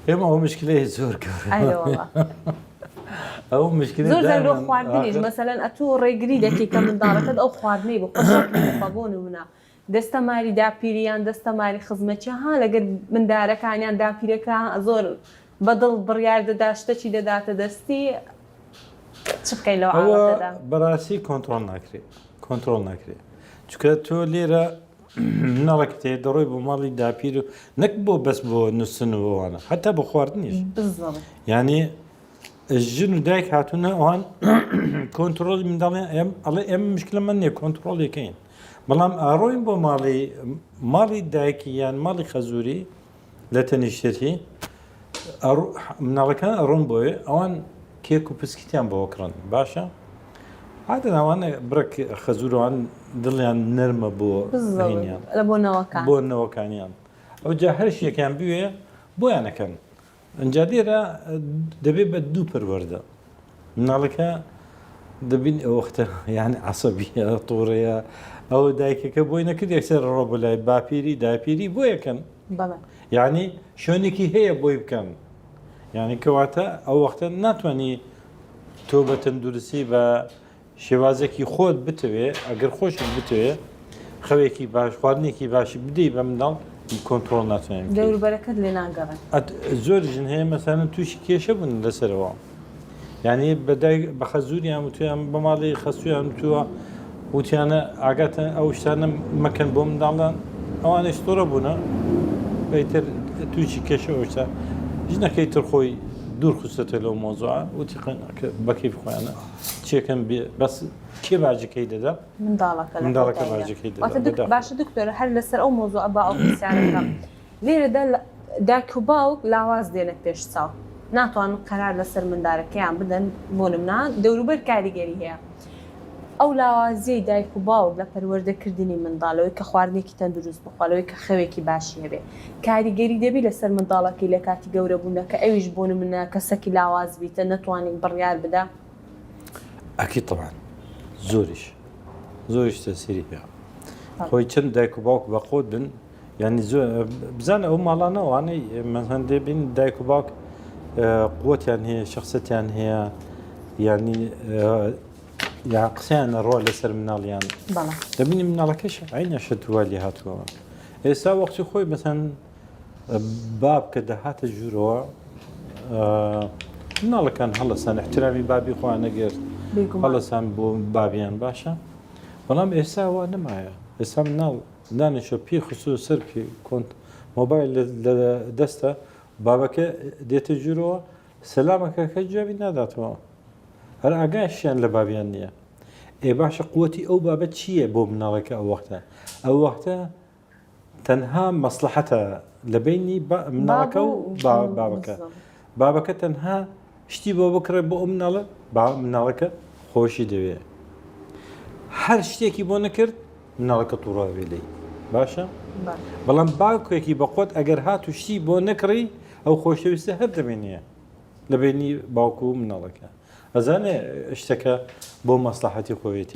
ئێمە ئەو مشکلەیە زۆر ئەوە ئەو مشکلە زۆر زەرۆ خواردنیش مەسەلەن ئەتوو ڕێگری دەکەی کە منداڵەکەت ئەو خواردنەی بۆ خۆشبۆن منە دەستە ماری داپیریان دەستە ماری خزمەتچی ها لەگەر مندارەکانیان داپیرەکە زۆر بەدڵ بڕیار دەدا شتێکی دەداتە دەستی چ بکەین لەو ئاوەتەدا بەڕاستی کۆنتڕۆڵ ناکرێت چکە تۆ لێرە مناڵێک تێ دەڕۆی بۆ ماڵی داپیر و نەک بۆ بەس بۆ نووسن و ئەوانە حتا بۆ خواردنیش یعنی ژن و دایک هاتوونە ئەوان کۆنتڕۆلی منداڵیان ئەڵێ ئێمە مشکلەمان نییە کۆنتڕۆڵەکەین بەڵام ئاڕۆین بۆ ماڵی دایکی یان ماڵی خەزووری لە تەنیشتێتی مناڵەکان ئەڕۆن بۆیە ئەوان کێک و پسکیتیان بۆ کڕن باشە عادەن ئەوانە بڕێک خەزوورەوان دڵیان نەرمە بۆ بۆ نەوەکانیان ئەو جا هەر شتێکیان بوێ بۆیانەکەن ئەنجا لێرە دەبێت بە دوو پەروەردە مناڵەکە دەبین ئەوەختە یان عەسەبیە تۆڕەیە ئەو دایکەکە بۆی نەکرد یەکسەر ڕۆ بەلای باپیری داپیری بۆ یەکەن یعنی شوێنێکی هەیە بۆی بکەن یعنی کەواتە ئەو وەختە ناتوانانی تۆ بە تەندروستی بە شێوازێکی خۆت بتوێ ئەگەر خۆشت بتوێ خەوێکی باش خواردنێکی باشی بدەی بە منداڵ کۆنتڕۆڵ ناتوانین دەوروبەرەکەت لێ ناگەڕێن زۆر ژن هەیە مەسەلەن تووشی کێشە بوون لەسەرەوە یعنی بەدایک بە خەزووریان وتیان بە ماڵی خەسوویان وتووە وتیانە ئاگاتە ئەو شتانە مەکەن بۆ منداڵان ئەوانش تۆڕە بوونە بەیتر تووشی کێشە ئەوشتا ژنەکەی تر خۆی دوور خوستە لەو مۆزوعە وتی بەکەیف خۆیانە چێکەم بەس کێ باجەکەی دەدا منداڵەکە باجەکەی دەدا باشە دکتۆر هەر لەسەر ئەو مۆزوع بە ئەو پرسیارەکەم لێرەدا دایک و باوک لاواز دێنە پێش چاو ناتوانن قەرار لەسەر مندارەکەیان بدەن بۆ نمونە دەوروبەر کاریگەری هەیە ئەو لاوازیەی دایک و باوک لە پەروەردەکردنی منداڵەوەی کە خواردنێکی تەندروست بخواڵەوەی کە خەوێکی باشی هەبێ کاریگەری دەبی لەسەر منداڵەکەی لە کاتی گەورە بوونە کە ئەویش بۆ نمونە کەسێکی لاواز بیتە نەتوانین بڕیار بدا ئەکی طبعا زۆریش تەسیری هەیە خۆی چەند دایک و باوک بە خۆت بن یعنی زۆر بزانە ئەو ماڵانەوانەی مەسەن دەبین دایک و باوک قوتیان هەیە شخصەتیان هەیە ینی یا قسەیانە ڕۆ لەسەر مناڵیان دەبینی مناڵەکەش عینە شەتوالی هاتووەوە ئێستا وەختی خۆی مەسەن باب کە دەهاتە ژوورەوە مناڵەکان هەڵەسان احترامی بابی خۆیان نەگرت هەڵەسان بۆ بابیان باشە بەڵام ئێستا وا نەمایە ئێستا مناڵ دانیشە پێی خصوص سەر پێ کۆنت مۆبایل لە دەستە بابەکە دێتە ژوورەوە سەلامەکەکە جوابی ناداتەوە هەر ئاگایشیان لە بابیان نییە ئێ باشە قوتی ئەو بابەت چییە بۆ مناڵەکە ئەو وەختە تەنها مەسلحەتە لە بینی مناڵەکە و بابەکە تەنها شتی بۆ بکڕێت بۆ ئەو مناڵەکە خۆشی دەوێت هەر شتێکی بۆ نەکرد مناڵەکە تووڕاوێ لێی باشە بەڵام باوکێکی بەقۆت ئەگەر هات و شتی بۆ نەکڕی ئەو خۆشەویستە هەر دەبێنیە لە بینی باوکو و مناڵەکە ئەزانێ شتەکە بۆ مەسلحەتی خۆیەتی